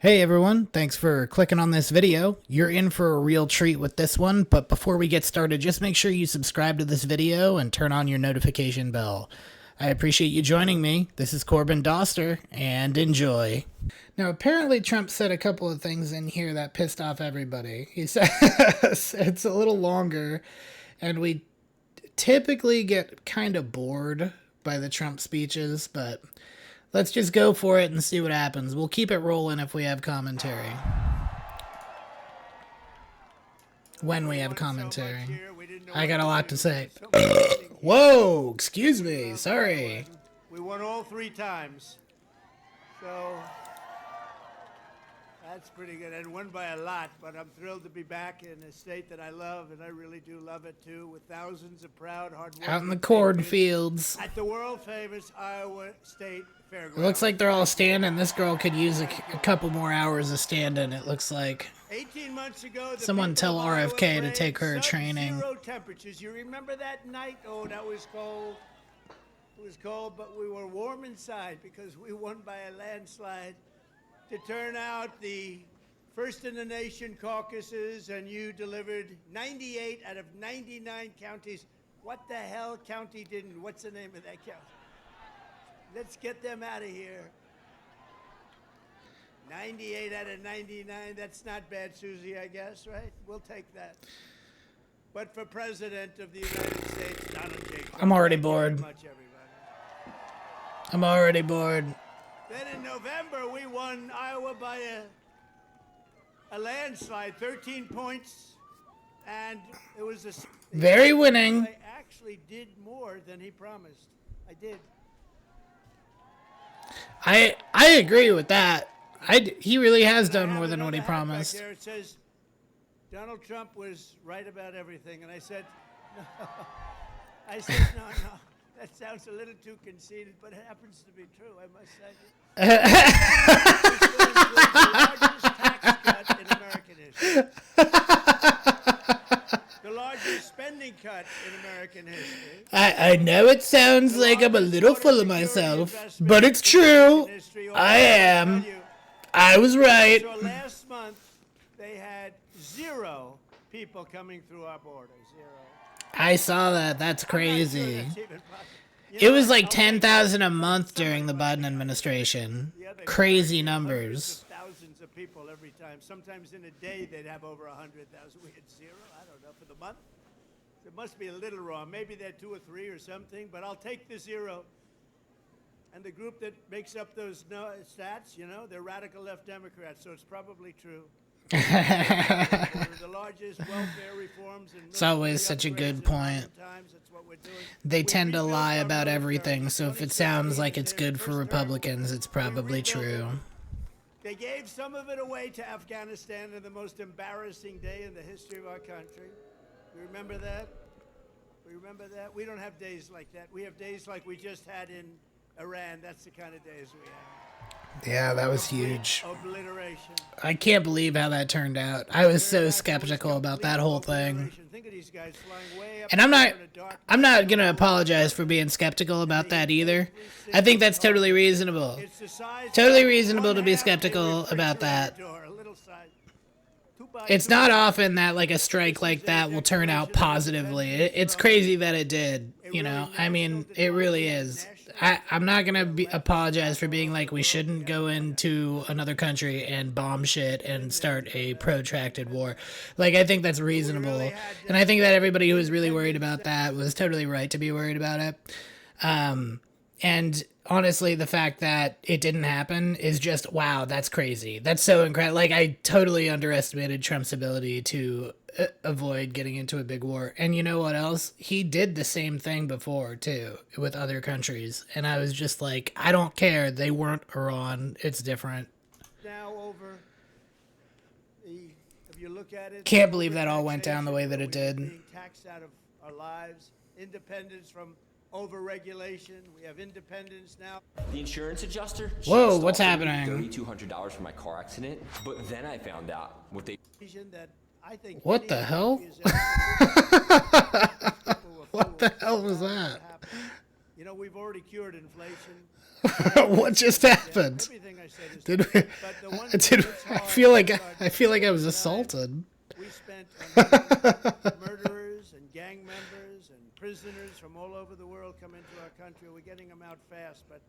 Hey everyone, thanks for clicking on this video. You're in for a real treat with this one, but before we get started, just make sure you subscribe to this video and turn on your notification bell. I appreciate you joining me. This is Corbin Dauster, and enjoy. Now, apparently Trump said a couple of things in here that pissed off everybody. He says it's a little longer, and we typically get kind of bored by the Trump speeches, but let's just go for it and see what happens. We'll keep it rolling if we have commentary. When we have commentary. I got a lot to say. Whoa, excuse me, sorry. We won all 3 times. So that's pretty good, and won by a lot, but I'm thrilled to be back in a state that I love, and I really do love it too, with thousands of proud, hard-working out in the cornfields at the world-famous Iowa State Fairgrounds. It looks like they're all standing. This girl could use a couple more hours of standing, it looks like. 18 months ago, someone tell RFK to take her training. Zero temperatures. You remember that night? Oh, that was cold. It was cold, but we were warm inside because we won by a landslide to turn out the first in the nation caucuses, and you delivered 98 out of 99 counties. What the hell county didn't? What's the name of that county? Let's get them out of here. 98 out of 99, that's not bad, Susie, I guess, right? We'll take that. But for President of the United States, Donald J. Trump, I'm already bored. much, everybody. I'm already bored. Then in November, we won Iowa by a landslide, 13 points, and it was a very winning. I actually did more than he promised. I did. I agree with that. He really has done more than what he promised. There it says Donald Trump was right about everything, and I said, no. I said, no. That sounds a little too conceited, but it happens to be true, I must say. The largest spending cut in American history. I know it sounds like I'm a little full of myself, but it's true. I am. I was right. So last month, they had 0 people coming through our border. 0. I saw that. That's crazy. It was like 10,000 a month during the Biden administration. Crazy numbers. Thousands of people every time. Sometimes in a day they'd have over 100,000. We had 0. I don't know, for the month. It must be a little wrong. Maybe they're 2 or 3 or something, but I'll take the 0. And the group that makes up those stats, they're radical left Democrats, so it's probably true. The largest welfare reforms in it's always such a good point. They tend to lie about everything, so if it sounds like it's good for Republicans, it's probably true. They gave some of it away to Afghanistan on the most embarrassing day in the history of our country. You remember that? We remember that? We don't have days like that. We have days like we just had in Iran. That's the kind of days we have. Yeah, that was huge. Obliteration. I can't believe how that turned out. I was so skeptical about that whole thing. And I'm not going to apologize for being skeptical about that either. I think that's totally reasonable. Totally reasonable to be skeptical about that. It's not often that like a strike like that will turn out positively. It's crazy that it did, I mean, it really is. I'm not going to apologize for being like we shouldn't go into another country and bomb shit and start a protracted war. Like, I think that's reasonable. And I think that everybody who was really worried about that was totally right to be worried about it. And honestly, the fact that it didn't happen is just, wow, that's crazy. That's so incredible. Like, I totally underestimated Trump's ability to avoid getting into a big war. And you know what else? He did the same thing before, too, with other countries. And I was just like, I don't care. They weren't Iran. It's different. Now over if you look at it, can't believe that all went down the way that it did. Being taxed out of our lives, independence from over-regulation. We have independence now. The insurance adjuster. Whoa, what's happening? $3,200 for my car accident, but then I found out what they. That I think what the hell? What the hell was that? You know, we've already cured inflation. What just happened? Everything I said is Did true. we, But the one did, thing that's I hard feel like is I feel like I was time assaulted. we spent on murderers and gang members and prisoners from all over the world come into our country. We're getting them out fast, but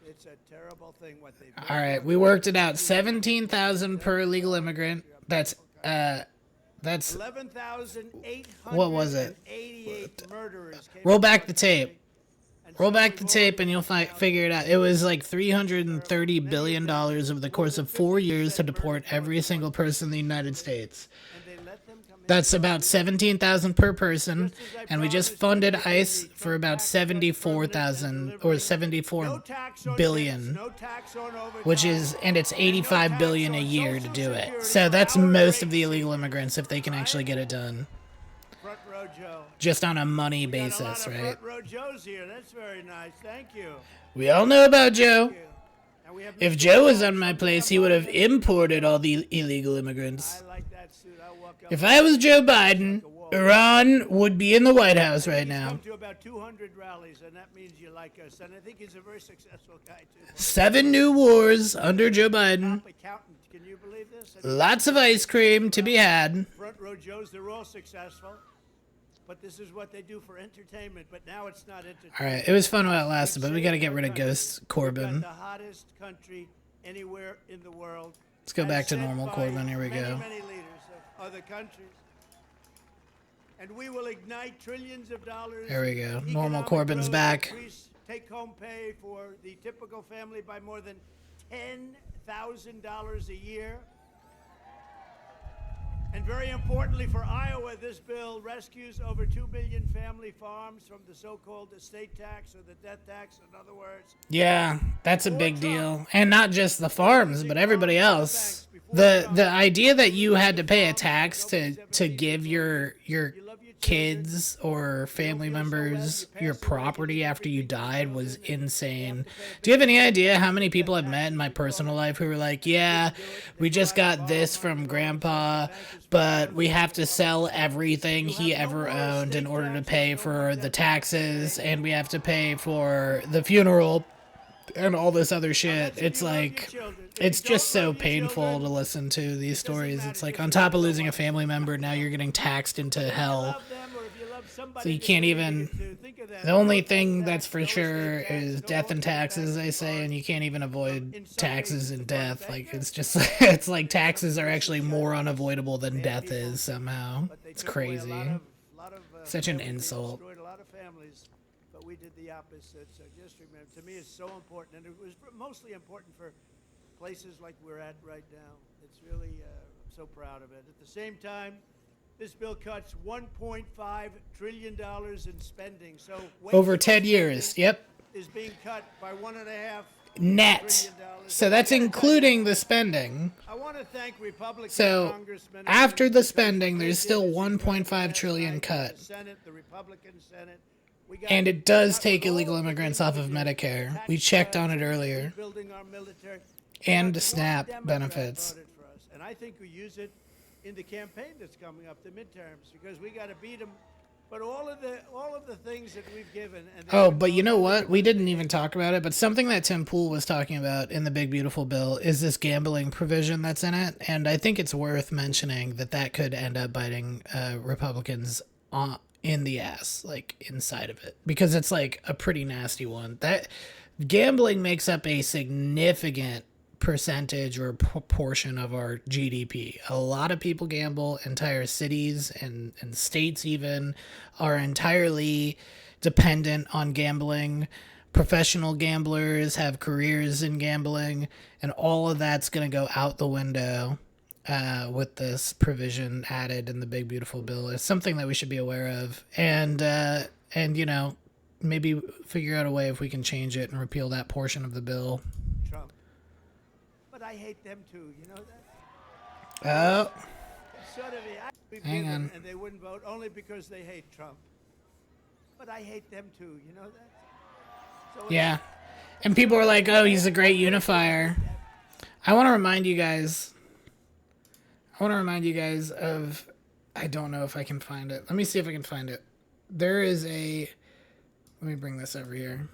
it's a terrible thing what they've done. All right, we worked it out. 17,000 per illegal immigrant. That's 11,888 What was it? murderers came Roll into back our the country. tape. And Roll so back we've the tape and you'll figure it out. It was like $330 billion over the course of 4 years to deport every single person in the United States. and they let them come in. That's about 17,000 per person, and we just funded ICE for about 74,000 or 74 No tax on billion, tips, no tax on overtime. which is, and it's 85 billion a year to do it. So that's most of the illegal immigrants if they can actually get it done, Front row Joe. just on a money Got a lot basis, of right? front row Joes here. That's very nice. Thank you. We all know about Joe. And we have If Mr. Joe was Corbin. on my place, he would have imported all the illegal immigrants. I like that suit. I'll walk up. If I was Joe Biden, Iran would be in the White House right He's now. come to about 200 rallies, and that means you like us. And I think he's a very successful guy too. 7 new wars under Joe Biden. Top accountant. Can you believe this? Lots of ice cream to be had. Front row Joes, they're all successful. But this is what they do for entertainment. But now it's not entertainment. All right, it was fun while it lasted, but we got to get rid of Ghost We've Corbin. got the hottest country anywhere in the world. Let's go back as to said normal by Corbin. Here we many, go. Many leaders of other countries. And we will ignite trillions of dollars. There we go. in Normal economic Corbin's growth, back. Increase take-home pay for the typical family by more than $10,000 a year. And very importantly for Iowa, this bill rescues over 2 million family farms from the so-called estate tax or the death tax, in other words. Yeah, that's a big deal. And not just the farms, but everybody else. The idea that you had to pay a tax to give your kids or family members your property after you died was insane. Do you have any idea how many people I've met in my personal life who were like, yeah, we just got this from grandpa, but we have to sell everything he ever owned in order to pay for the taxes, and we have to pay for the funeral and all this other shit. It's like, it's just so painful to listen to these stories. It's like, on top of losing a family member, now you're getting taxed into hell. So you can't even, the only thing that's for sure is death and taxes, they say, and you can't even avoid taxes and death. Like, it's just, it's like taxes are actually more unavoidable than death is somehow. It's crazy. Such an insult. Destroyed a lot of families, but we did the opposite. So just remember, to me, it's so important, and it was mostly important for places like we're at right now. It's really, I'm so proud of it. At the same time, this bill cuts $1.5 trillion in spending. So Over 10 years, yep. is being cut by $1.5 Net. So that's including the spending. I want to thank Republican So congressmen. after the spending, there's still 1.5 trillion cut. Senate, the Republican Senate. We got And it does take illegal immigrants off of Medicare. We checked on it earlier. building our military. And One SNAP Democrat benefits. voted for us, and I think we use it in the campaign that's coming up, the midterms, because we got to beat them. But all of the things that we've given. And Oh, but you know what? We didn't even talk about it, but something that Tim Pool was talking about in the Big Beautiful Bill is this gambling provision that's in it. And I think it's worth mentioning that that could end up biting Republicans in the ass, like inside of it, because it's like a pretty nasty one. That gambling makes up a significant percentage or proportion of our GDP. A lot of people gamble. Entire cities and states even are entirely dependent on gambling. Professional gamblers have careers in gambling, and all of that's going to go out the window with this provision added in the Big Beautiful Bill. It's something that we should be aware of, and you know, maybe figure out a way if we can change it and repeal that portion of the bill. Trump. But I hate them too. You know that. Oh, Sort of. Hang on. And they wouldn't vote only because they hate Trump. But I hate them too. You know that. So yeah. And people are like, oh, he's a great unifier. I want to remind you guys of, I don't know if I can find it. Let me see if I can find it. There is a, let me bring this over here.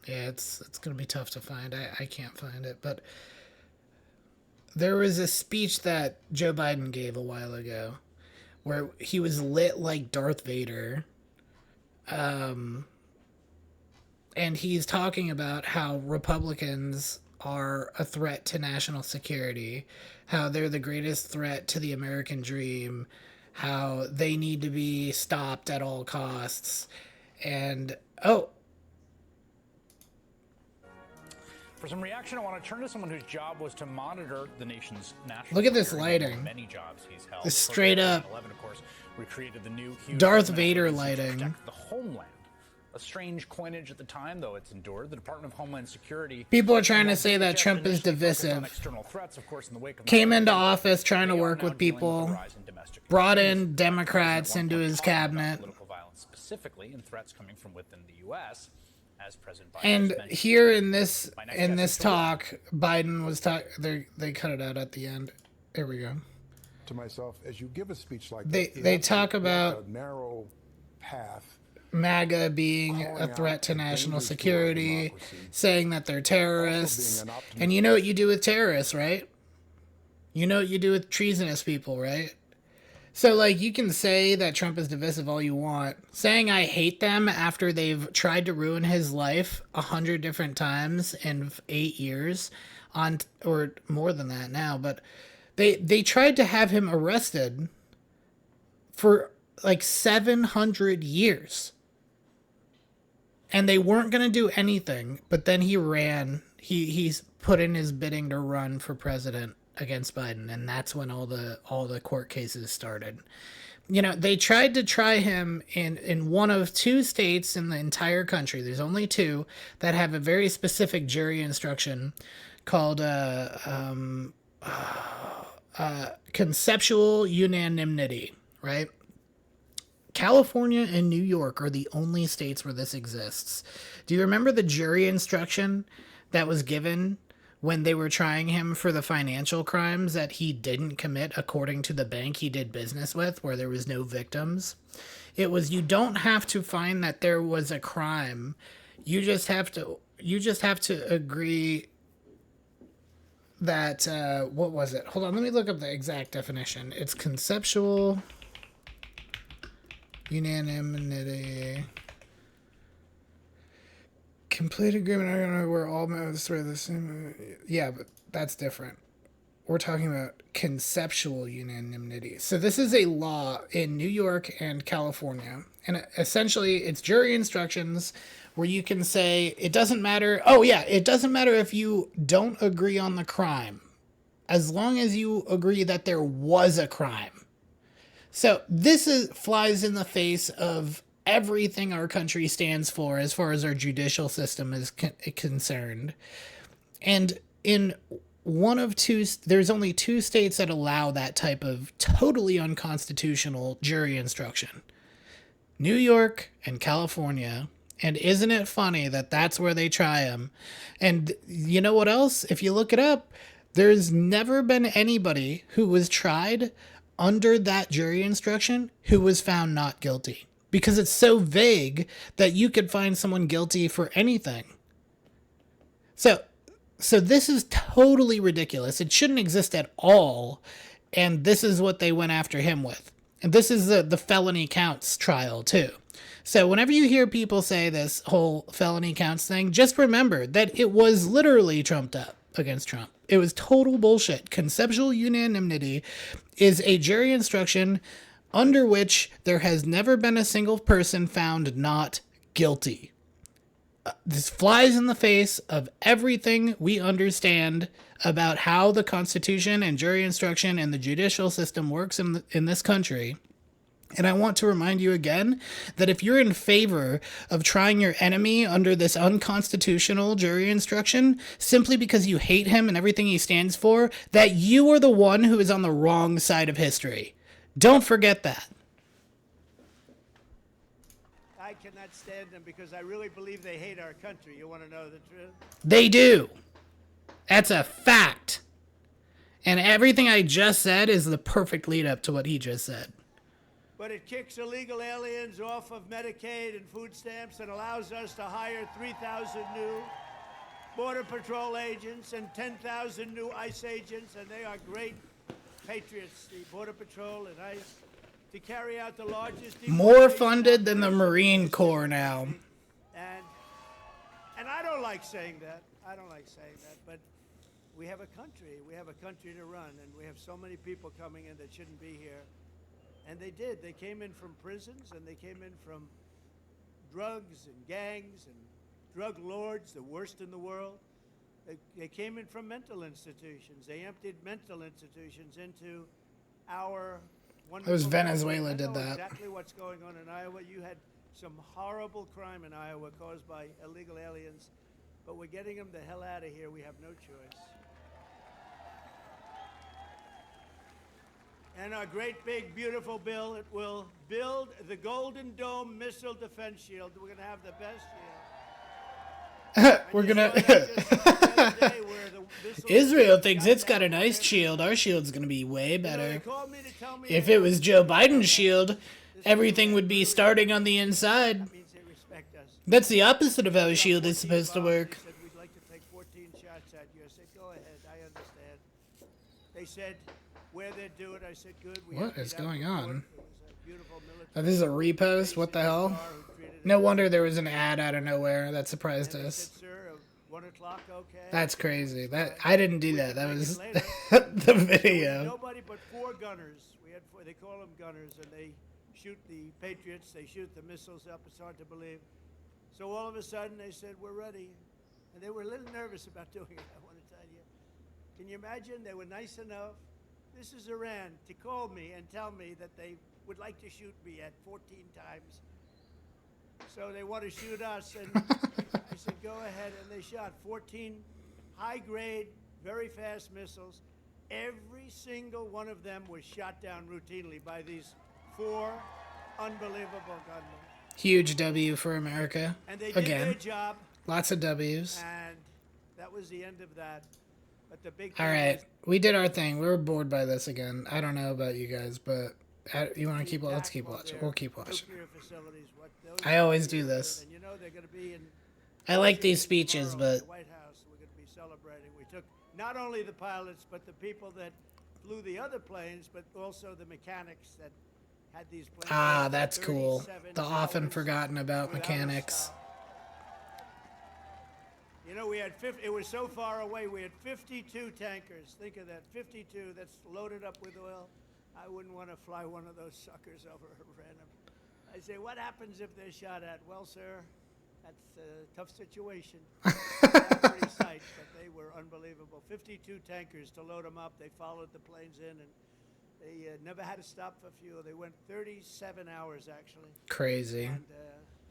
Yeah, it's gonna be tough to find. I can't find it, but there was a speech that Joe Biden gave a while ago where he was lit like Darth Vader. And he's talking about how Republicans are a threat to national security, how they're the greatest threat to the American dream, how they need to be stopped at all costs. And, oh, For some reaction, I want to turn to someone whose job was to monitor the nation's national. Look at this security. lighting. Many jobs he's held. This straight up 11, of course, recreated the new huge Darth Vader lighting. To protect the homeland. A strange coinage at the time, though it's endured. The Department of Homeland Security. People are trying to say that Trump is divisive. Threats, of course, in the wake of Came into office trying to work with people, brought in Democrats into his cabinet. Political violence specifically, and threats coming from within the U.S. As President Biden And here in this talk, Biden was talking. They cut it out at the end. Here we go. To myself, as you give a speech like they talk about a narrow path. MAGA being a threat to national security, saying that they're terrorists. And you know what you do with terrorists, right? You know what you do with treasonous people, right? So, like, you can say that Trump is divisive all you want. Saying I hate them after they've tried to ruin his life 100 different times in 8 years, or more than that now, but they tried to have him arrested for like 700 years. And they weren't going to do anything, but then he ran. He's put in his bidding to run for president against Biden, and that's when all the court cases started. You know, they tried to try him in one of 2 states in the entire country. There's only 2 that have a very specific jury instruction called conceptual unanimity, right? California and New York are the only states where this exists. Do you remember the jury instruction that was given when they were trying him for the financial crimes that he didn't commit according to the bank he did business with, where there was no victims? It was, you don't have to find that there was a crime. You just have to agree that what was it? Hold on, let me look up the exact definition. It's conceptual unanimity. Complete agreement. I don't know where all motives are the same. Yeah, but that's different. We're talking about conceptual unanimity. So this is a law in New York and California. And essentially, it's jury instructions where you can say, it doesn't matter. Oh, yeah, it doesn't matter if you don't agree on the crime, as long as you agree that there was a crime. So this flies in the face of everything our country stands for as far as our judicial system is concerned. And in one of 2, there's only 2 states that allow that type of totally unconstitutional jury instruction. New York and California. And isn't it funny that that's where they try them? And you know what else? If you look it up, there's never been anybody who was tried under that jury instruction who was found not guilty. Because it's so vague that you could find someone guilty for anything. So this is totally ridiculous. It shouldn't exist at all. And this is what they went after him with. And this is the felony counts trial too. So whenever you hear people say this whole felony counts thing, just remember that it was literally trumped up against Trump. It was total bullshit. Conceptual unanimity is a jury instruction under which there has never been a single person found not guilty. This flies in the face of everything we understand about how the Constitution and jury instruction and the judicial system works in this country. And I want to remind you again that if you're in favor of trying your enemy under this unconstitutional jury instruction simply because you hate him and everything he stands for, that you are the one who is on the wrong side of history. Don't forget that. I cannot stand them because I really believe they hate our country. You want to know the truth? They do. That's a fact. And everything I just said is the perfect lead up to what he just said. But it kicks illegal aliens off of Medicaid and food stamps and allows us to hire 3,000 new Border Patrol agents and 10,000 new ICE agents, and they are great patriots, the Border Patrol and ICE, to carry out the largest... More funded than the Marine Corps now. And I don't like saying that. I don't like saying that, but we have a country. We have a country to run, and we have so many people coming in that shouldn't be here. And they did. They came in from prisons, and they came in from drugs and gangs and drug lords, the worst in the world. They came in from mental institutions. They emptied mental institutions into our wonderful... It was Venezuela did did that. Exactly what's going on in Iowa. You had some horrible crime in Iowa caused by illegal aliens, but we're getting them the hell out of here. We have no choice. And our great, big, beautiful bill, it will build the Golden Dome Missile Defense Shield. We're going to have the best shield. We're gonna... Israel thinks it's got a nice shield. Our shield's gonna be way better. If it was Joe Biden's shield, everything would be starting on the inside. That's the opposite of how a shield is supposed to work. We'd like to take 14 shots at you. I said, go ahead, I understand. They said where they'd do it. I said, good. What is going on? Oh, this is a repost? What the hell? No wonder there was an ad out of nowhere that surprised us. That's crazy. That I didn't do that. That was the video. Nobody but 4 gunners. We had 4, they call them gunners, and they shoot the Patriots. They shoot the missiles up. It's hard to believe. So all of a sudden they said, we're ready. And they were a little nervous about doing it, I want to tell you. Can you imagine? They were nice enough. This is Iran to call me and tell me that they would like to shoot me at 14 times. So they want to shoot us, and I said, go ahead. And they shot 14 high-grade, very fast missiles. Every single one of them was shot down routinely by these 4 unbelievable gunmen. Huge W for America. And they did their Again. job. Lots of W's. And that was the end of that. But the big All right. We did our thing. We were bored by this again. I don't know about you guys, but you want to keep... Let's keep watching. We'll keep watching. I always do this. And you know they're going to be in I like these speeches, but... the White House. We're going to be celebrating. We took not only the pilots, but the people that flew the other planes, but also the mechanics that had these planes. Ah, that's cool. The often forgotten about mechanics. You know, we had it was so far away. We had 52 tankers. Think of that, 52. That's loaded up with oil. I wouldn't want to fly one of those suckers over random. I say, what happens if they're shot at? Well, sir, that's a tough situation. Not pretty sight, but they were unbelievable. 52 tankers to load them up. They followed the planes in, and they never had to stop for fuel. They went 37 hours, actually. Crazy. And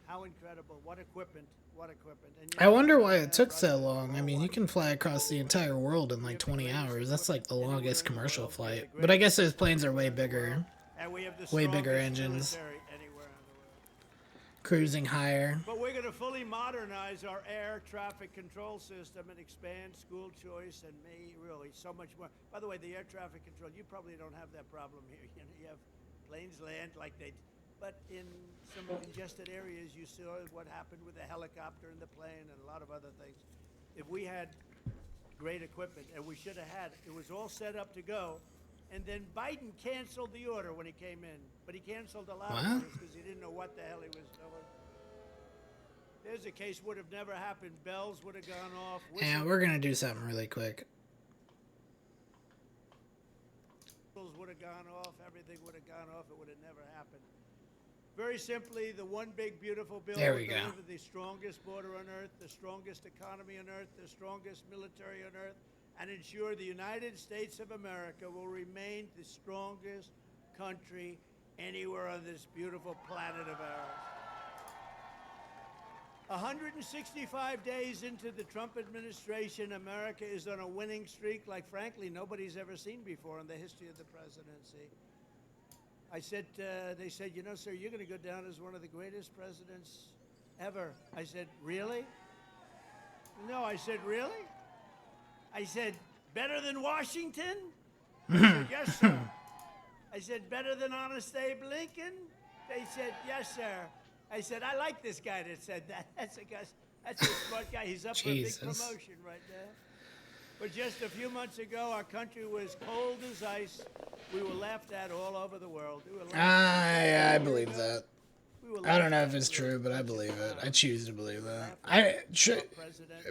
how incredible. What equipment. What equipment. And, I wonder why it took so long. I mean, you can fly across the entire world in like 20 hours. That's like the longest commercial flight. But I guess those planes are way bigger. and we have the Way bigger strongest engines. military anywhere in the world. Cruising higher. But we're going to fully modernize our air traffic control system and expand school choice and really so much more. By the way, the air traffic control, you probably don't have that problem here. You know, you have planes land like they... But in some congested areas, you saw what happened with the helicopter and the plane and a lot of other things. If we had great equipment, and we should have had, it was all set up to go, and then Biden canceled the order when he came in. But he canceled a lot of orders because he didn't know what the hell he was doing. There's a case would have never happened. Bells would have gone off. Yeah, we're going to do something really quick. Whistles would have gone off. Everything would have gone off. It would have never happened. Very simply, the one big beautiful bill There will we go. deliver the strongest border on earth, the strongest economy on earth, the strongest military on earth, and ensure the United States of America will remain the strongest country anywhere on this beautiful planet of ours. 165 days into the Trump administration, America is on a winning streak like, frankly, nobody's ever seen before in the history of the presidency. I said, they said, you know, sir, you're going to go down as one of the greatest presidents ever. I said, really? No, I said, really? I said, better than Washington? They said, yes, sir. I said, better than Honest Abe Lincoln? They said, yes, sir. I said, I like this guy that said that. That's a smart guy. He's up Jesus. for a big promotion right there. But just a few months ago, our country was cold as ice. We were laughed at all over the world. We were I believe that. I don't know if it's true, but I believe it. I choose to believe that.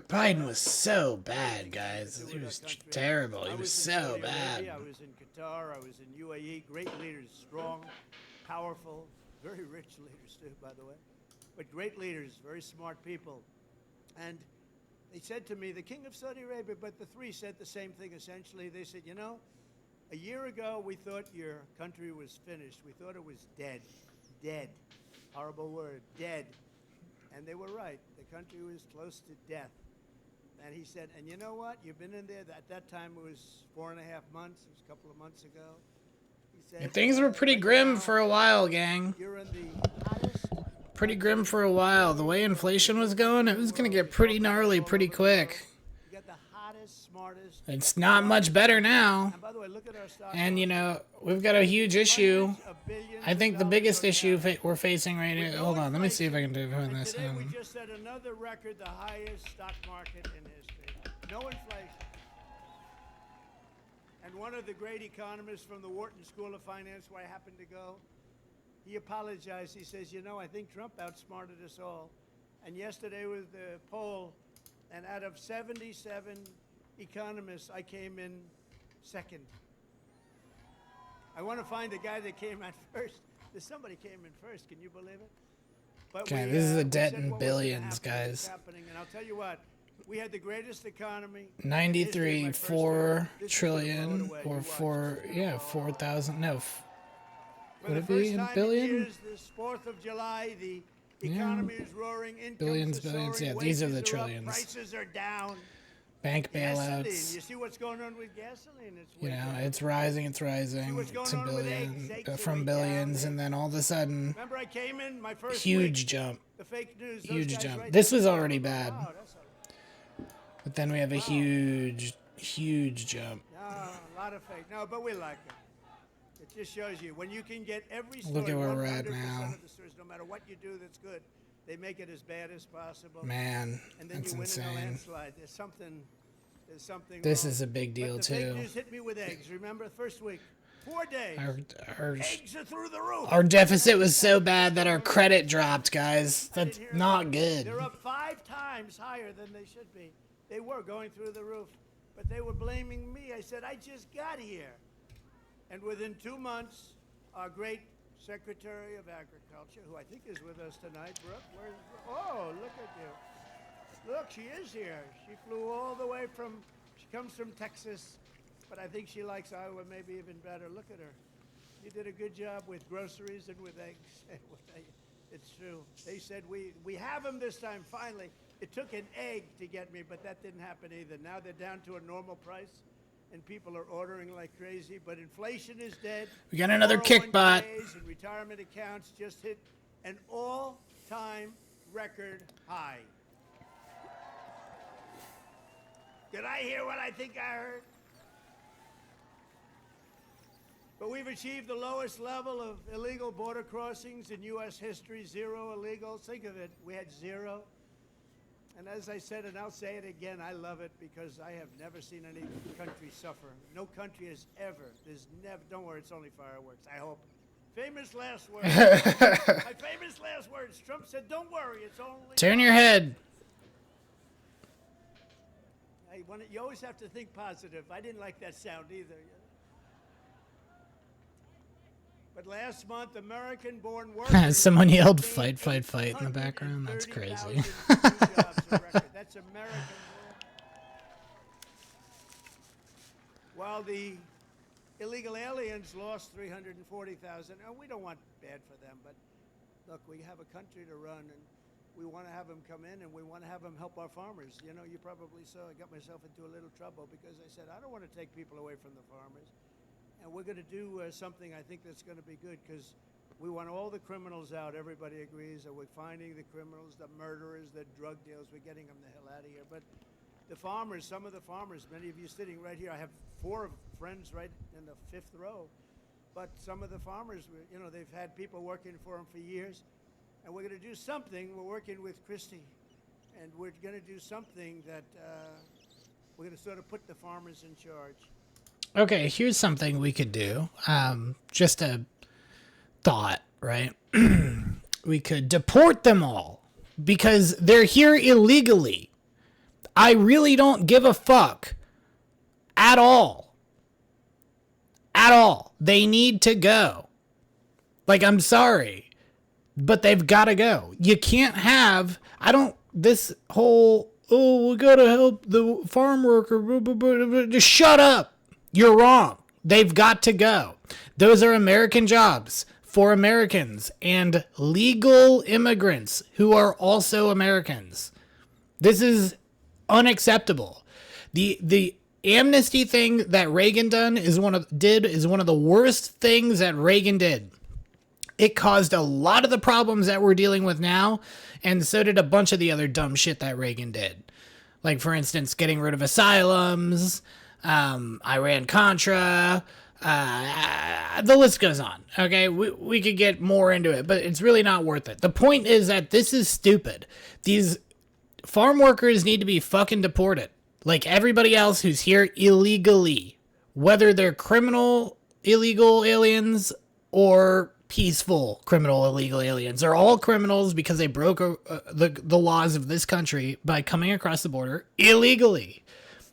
Biden was so bad, guys. He was terrible. He was so bad. I was in Qatar. I was in UAE. Great leaders, strong, powerful, very rich leaders too, by the way. But great leaders, very smart people. And they said to me, the king of Saudi Arabia, but the three said the same thing essentially. They said, you know, a year ago we thought your country was finished. We thought it was dead. Dead. Horrible word. Dead. And they were right. The country was close to death. And he said, and you know what? You've been in there. At that time it was 4.5 months. It was a couple of months ago. He said, Things were pretty grim for a while, gang. you're in the hottest. Pretty grim for a while. The way inflation was going, it was going to get pretty gnarly pretty quick. You got the hottest, smartest. It's not much better now. And by the way, look at our stock. And, you know, we've got a huge issue. Hundreds of billions I think of the biggest dollars issue worth of we're facing right now. Hold on, let me see if I can do And this. today we just set another record, the highest stock market in history. No inflation. And one of the great economists from the Wharton School of Finance, where I happened to go, he apologized. He says, you know, I think Trump outsmarted us all. And yesterday was the poll, and out of 77 economists, I came in second. I want to find the guy that came out first. There's somebody came in first. Can you believe it? But Okay, this is a we debt said in what was gonna billions, happen, guys. what's happening. And I'll tell you what, we had the greatest economy. 93, 4 This is trillion, gonna blow it away. or You watch. 4,000, no. For Would the it be first in time in billion? years, this 4th of July, the economy is roaring, incomes Billions, are billions, soaring, yeah, these are wages the up, trillions. prices are down. Bank Gasoline, bailouts. you see what's going on with gasoline? It's You way know, down. it's rising what's going to on with billion, eggs? Eggs are from way billions, down. and then all of a sudden, Remember I came in my first huge week, jump. the fake news, those Huge guys jump. right This there. was already bad. Wow, that's But then we have a huge jump. no, a lot of fake. No, but we like it. It just shows you when you can get every story. Look at where we're at 100% now. of the stories, no matter what you do that's good, they make it as bad as possible. Man, And then that's you win in a insane. landslide. There's something This wrong. is a big deal, But the fake too. news hit me with eggs. Remember, first week, 4 days. Our Eggs are through the roof. deficit was so bad that our credit dropped, guys. I didn't That's hear not about it. good. They're up 5 times higher than they should be. They were going through the roof, but they were blaming me. I said, I just got here. And within 2 months, our great Secretary of Agriculture, who I think is with us tonight, Brooke, oh, look at you. Look, she is here. She flew all the way she comes from Texas, but I think she likes Iowa maybe even better. Look at her. You did a good job with groceries and with eggs. It's true. They said, we have them this time, finally. It took an egg to get me, but that didn't happen either. Now they're down to a normal price, and people are ordering like crazy, but inflation is dead. We got another kickbot. 401ks and retirement accounts just hit an all-time record high. Did I hear what I think I heard? But we've achieved the lowest level of illegal border crossings in U.S. history, 0 illegals. Think of it, we had 0. And as I said, and I'll say it again, I love it because I have never seen any country suffer. No country has ever. There's never, don't worry, it's only fireworks, I hope. Famous last words. My famous last words. Trump said, don't worry, it's only... Turn your head. You always have to think positive. I didn't like that sound either. But last month, American-born workers... Someone yelled, fight, fight, fight in the background. That's crazy. 130,000 new jobs, a record. That's American-born. While the illegal aliens lost 340,000. And we don't want bad for them, but look, we have a country to run, and we want to have them come in, and we want to have them help our farmers. You know, you probably saw I got myself into a little trouble because I said I don't want to take people away from the farmers, and we're going to do something I think that's going to be good because we want all the criminals out. Everybody agrees that we're finding the criminals, the murderers, the drug dealers. We're getting them the hell out of here. But the farmers, some of the farmers, many of you sitting right here, I have 4 friends right in the 5th row. But some of the farmers, you know, they've had people working for them for years. And we're going to do something. We're working with Christie. And we're going to do something that we're going to sort of put the farmers in charge. Okay, here's something we could do. Just a thought, right? We could deport them all because they're here illegally. I really don't give a fuck at all. At all. They need to go. Like, I'm sorry, but they've got to go. You can't have, this whole, oh, we got to help the farm worker. Just shut up. You're wrong. They've got to go. Those are American jobs for Americans and legal immigrants who are also Americans. This is unacceptable. The amnesty thing that Reagan is one of the worst things that Reagan did. It caused a lot of the problems that we're dealing with now, and so did a bunch of the other dumb shit that Reagan did. Like, for instance, getting rid of asylums, Iran-Contra, the list goes on, okay? We could get more into it, but it's really not worth it. The point is that this is stupid. These farm workers need to be fucking deported, like everybody else who's here illegally, whether they're criminal illegal aliens or peaceful criminal illegal aliens. They're all criminals because they broke the laws of this country by coming across the border illegally.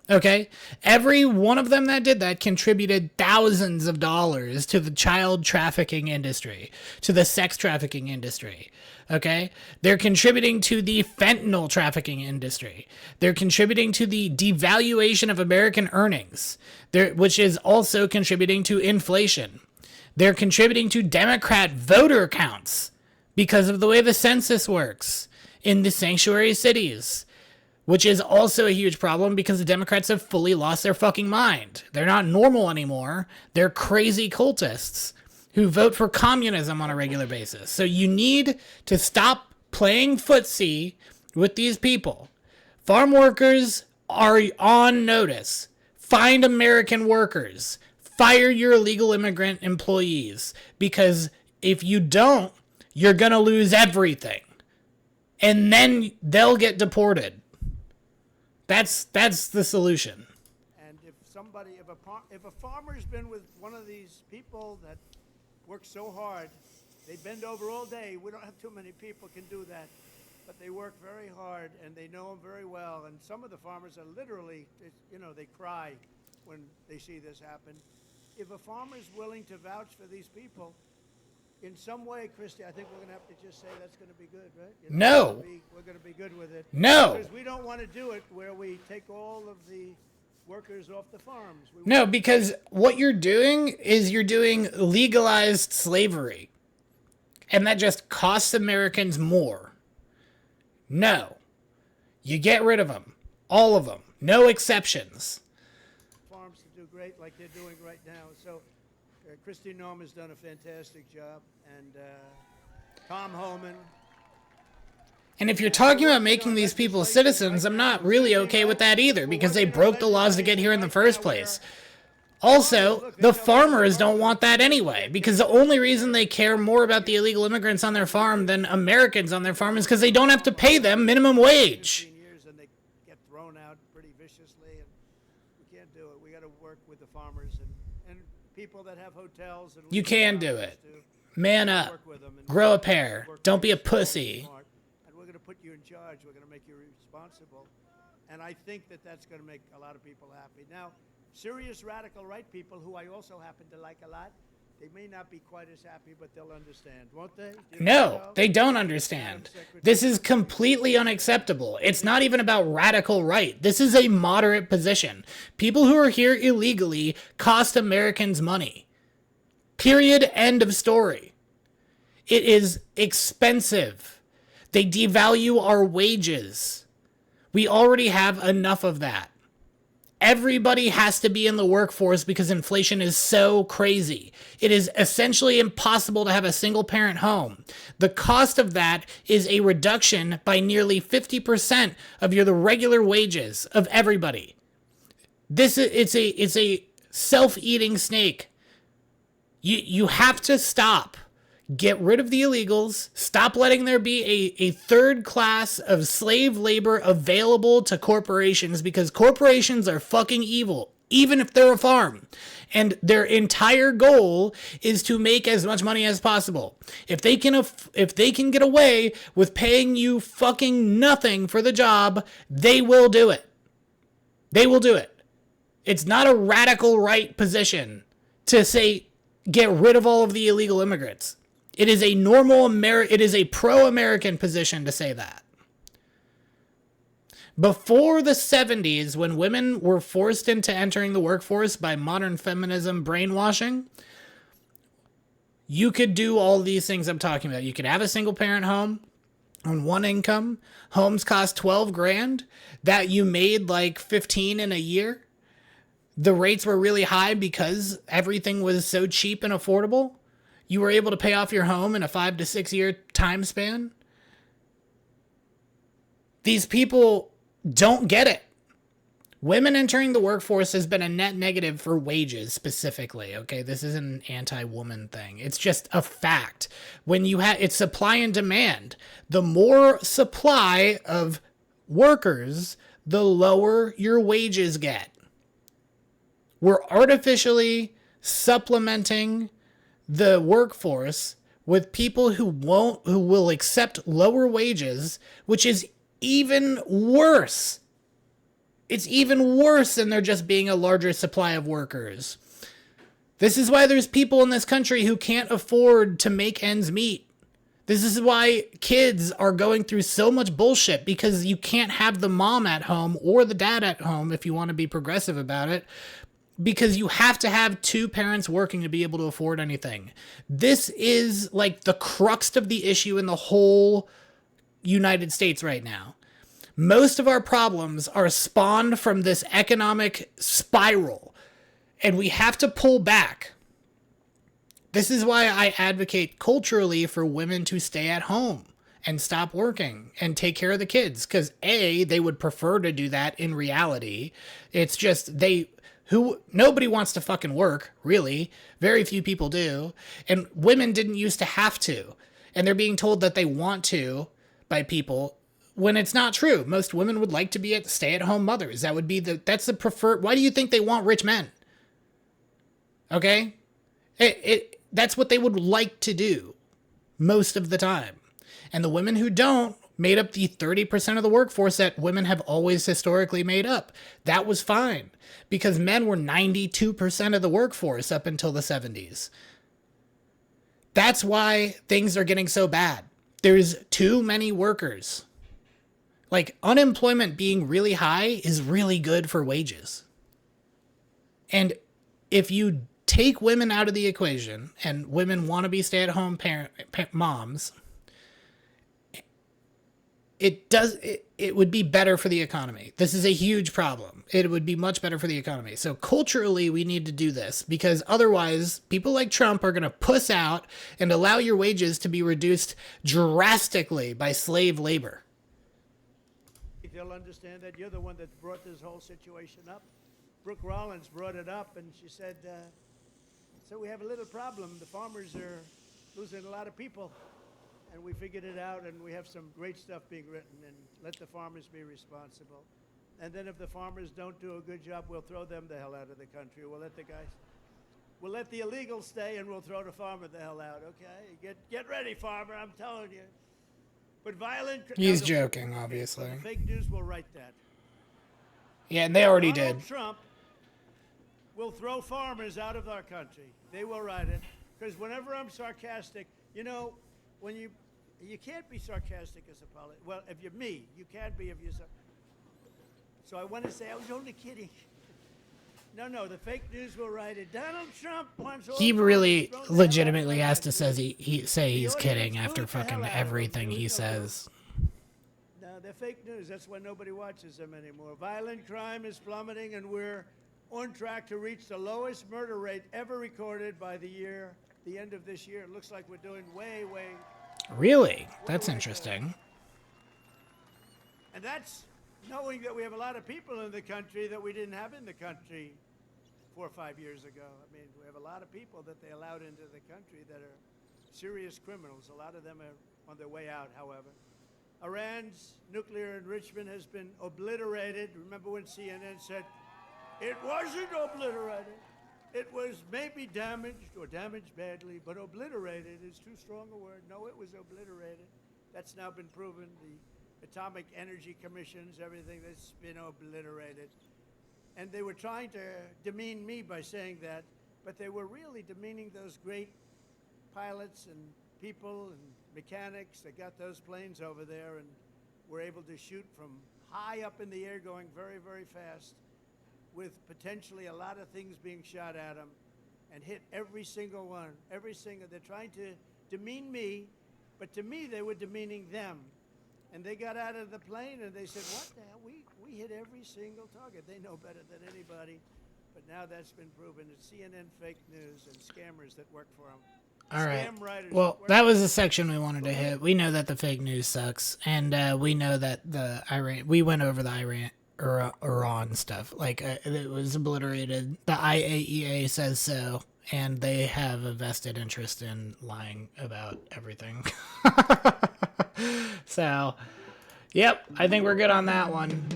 Okay? Every one of them that did that contributed thousands of dollars to the child trafficking industry, to the sex trafficking industry. Okay? They're contributing to the fentanyl trafficking industry. They're contributing to the devaluation of American earnings, which is also contributing to inflation. They're contributing to Democrat voter counts because of the way the census works in the sanctuary cities, which is also a huge problem because the Democrats have fully lost their fucking mind. They're not normal anymore. They're crazy cultists who vote for communism on a regular basis. So you need to stop playing footsie with these people. Farm workers are on notice. Find American workers. Fire your illegal immigrant employees, because if you don't, you're going to lose everything. And then they'll get deported. That's the solution. And if a farmer's been with one of these people that work so hard, they bend over all day. We don't have too many people can do that, but they work very hard and they know them very well. And some of the farmers are literally, they cry when they see this happen. If a farmer's willing to vouch for these people, in some way, Christy, I think we're going to have to just say that's going to be good, right? No. We're going to be good with it. No. Because we don't want to do it where we take all of the workers off the farms. No, because what you're doing is you're doing legalized slavery. And that just costs Americans more. No. You get rid of them. All of them. No exceptions. Farms to do great like they're doing right now. So Christy Noem has done a fantastic job. And Tom Homan. And if you're talking about making these people citizens, I'm not really okay with that either, because they broke the laws to get here in the first place. Also, the farmers don't want that anyway, because the only reason they care more about the illegal immigrants on their farm than Americans on their farm is because they don't have to pay them minimum wage. Years and they get thrown out pretty viciously, and we can't do it. We got to work with the farmers and people that have hotels. And you can do it. Man up. Grow a pair. Don't be a pussy. And we're going to put you in charge. We're going to make you responsible. And I think that that's going to make a lot of people happy. Now, serious radical right people, who I also happen to like a lot, They may not be quite as happy, but they'll understand, won't they? No, they don't understand. This is completely unacceptable. It's not even about radical right. This is a moderate position. People who are here illegally cost Americans money. Period. End of story. It is expensive. They devalue our wages. We already have enough of that. Everybody has to be in the workforce because inflation is so crazy. It is essentially impossible to have a single parent home. The cost of that is a reduction by nearly 50% of the regular wages of everybody. It's a self-eating snake. You have to stop. Get rid of the illegals. Stop letting there be a third class of slave labor available to corporations, because corporations are fucking evil, even if they're a farm. And their entire goal is to make as much money as possible. If they can get away with paying you fucking nothing for the job, they will do it. They will do it. It's not a radical right position to say get rid of all of the illegal immigrants. It is a it is a pro-American position to say that. Before the 70s, when women were forced into entering the workforce by modern feminism brainwashing, you could do all these things I'm talking about. You could have a single parent home on one income. Homes cost 12 grand that you made like 15 in a year. The rates were really high because everything was so cheap and affordable. You were able to pay off your home in a 5 to 6 year time span. These people don't get it. Women entering the workforce has been a net negative for wages specifically. Okay, this isn't an anti-woman thing. It's just a fact. When you have, it's supply and demand. The more supply of workers, the lower your wages get. We're artificially supplementing the workforce with people who will accept lower wages, which is even worse. It's even worse than there just being a larger supply of workers. This is why there's people in this country who can't afford to make ends meet. This is why kids are going through so much bullshit, because you can't have the mom at home or the dad at home if you want to be progressive about it, because you have to have two parents working to be able to afford anything. This is like the crux of the issue in the whole United States right now. Most of our problems are spawned from this economic spiral, and we have to pull back. This is why I advocate culturally for women to stay at home and stop working and take care of the kids, because they would prefer to do that in reality. It's just nobody wants to fucking work, really. Very few people do. And women didn't used to have to. And they're being told that they want to by people when it's not true. Most women would like to be stay-at-home mothers. That's the preferred. Why do you think they want rich men? Okay? That's what they would like to do most of the time. And the women who don't made up the 30% of the workforce that women have always historically made up. That was fine, because men were 92% of the workforce up until the 70s. That's why things are getting so bad. There's too many workers. Like, unemployment being really high is really good for wages. And if you take women out of the equation, and women want to be stay-at-home moms, it would be better for the economy. This is a huge problem. It would be much better for the economy. So culturally, we need to do this, because otherwise people like Trump are going to puss out and allow your wages to be reduced drastically by slave labor. They'll understand that you're the one that brought this whole situation up. Brooke Rollins brought it up, and she said, so we have a little problem. The farmers are losing a lot of people. And we figured it out, and we have some great stuff being written, and let the farmers be responsible. And then if the farmers don't do a good job, we'll throw them the hell out of the country. We'll let the illegals stay, and we'll throw the farmer the hell out, okay? Get ready, farmer, I'm telling you. But violent... He's joking, obviously. Fake news will write that. Yeah, and they already Donald did. Trump will throw farmers out of our country. They will write it. Because whenever I'm sarcastic, you know, when you can't be sarcastic as a politician. Well, if you're me, you can't be if you're. So I want to say I was only kidding. No, the fake news will write it. Donald Trump wants. He really legitimately has to say he's kidding after fucking everything he says. No, they're fake news. That's why nobody watches them anymore. Violent crime is plummeting, and we're on track to reach the lowest murder rate ever recorded by the end of this year. It looks like we're doing way. Really? That's interesting. And that's knowing that we have a lot of people in the country that we didn't have in the country 4 or 5 years ago. I mean, we have a lot of people that they allowed into the country that are serious criminals. A lot of them are on their way out, however. Iran's nuclear enrichment has been obliterated. Remember when CNN said, it wasn't obliterated. It was maybe damaged or damaged badly, but obliterated is too strong a word. No, it was obliterated. That's now been proven. The Atomic Energy Commissions, everything that's been obliterated. And they were trying to demean me by saying that, but they were really demeaning those great pilots and people and mechanics that got those planes over there and were able to shoot from high up in the air going very, very fast with potentially a lot of things being shot at them and hit every single one. They're trying to demean me, but to me they were demeaning them. And they got out of the plane and they said, what the hell? We hit every single target. They know better than anybody. But now that's been proven. It's CNN fake news and scammers that work for them. All right. Well, that was the section we wanted to hit. We know that the fake news sucks. And we know that we went over the Iran stuff. Like, it was obliterated. The IAEA says so. And they have a vested interest in lying about everything. So, yep, I think we're good on that one.